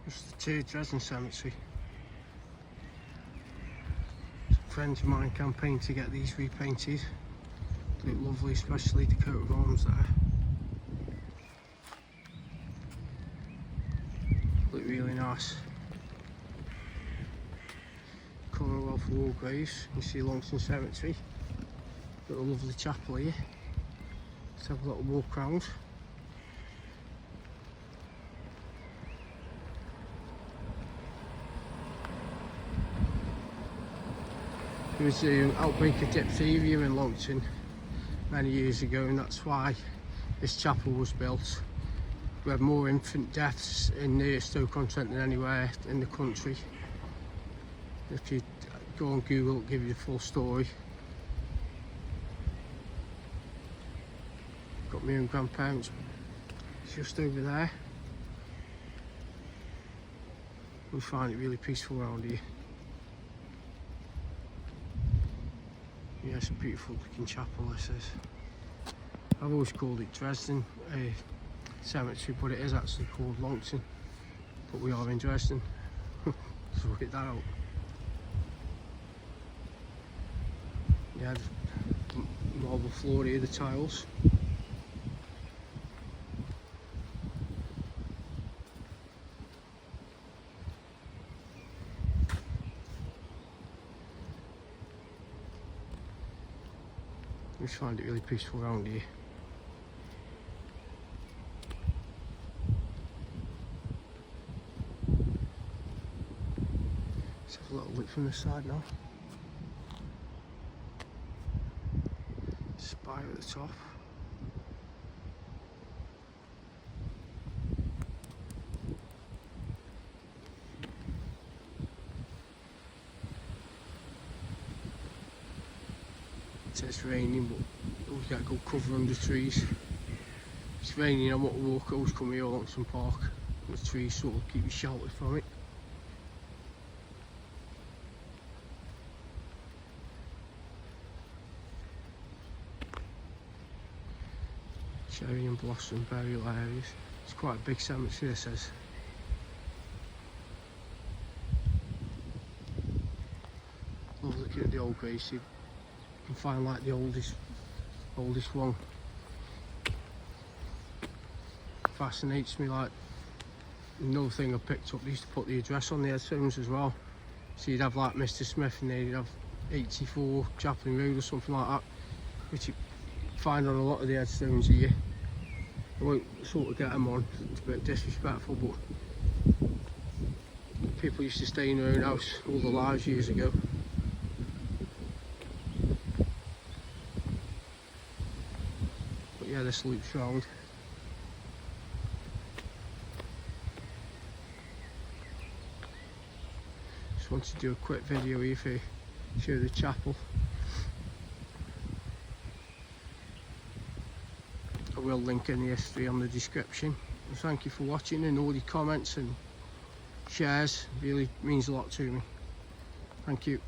Just the Dresden Cemetery. Friends of mine campaigned to get these repainted. They look lovely, especially the coat of arms there. Look really nice. Commonwealth War graves. You see Longton Cemetery. Got a lovely chapel here. Let's have a little walk round. There was an outbreak of diphtheria in Longton many years ago, and that's why this chapel was built. We had more infant deaths in Stoke-on-Trent than anywhere in the country. If you go on Google, it'll give you the full story. Got my own grandparents just over there. We find it really peaceful around here. Yeah, it's a beautiful looking chapel, this is. I've always called it Dresden Cemetery, but it is actually called Longton. But we are in Dresden. So look at that out. Yeah, the marble floor here, the tiles. I just find it really peaceful around here. Let's have a little look from this side now. Spire at the top. It's raining, but always get a good cover under trees. It's raining, I want to walk, I always come here along some park. The trees sort of keep you sheltered from it. Cherry and blossom burial areas. It's quite a big cemetery, this is. Love looking at the old graves. You can find like the oldest one. Fascinates me. Like another thing I picked up, they used to put the address on the headstones as well. So you'd have like Mr. Smith and they'd have 84 Chaplin Road or something like that, which you find on a lot of the headstones here. I won't sort of get them on, it's a bit disrespectful, but people used to stay in their own house all their lives years ago. But yeah, this loops round. Just wanted to do a quick video here to show the chapel. I will link in the history on the description. And thank you for watching, and all the comments and shares really means a lot to me. Thank you.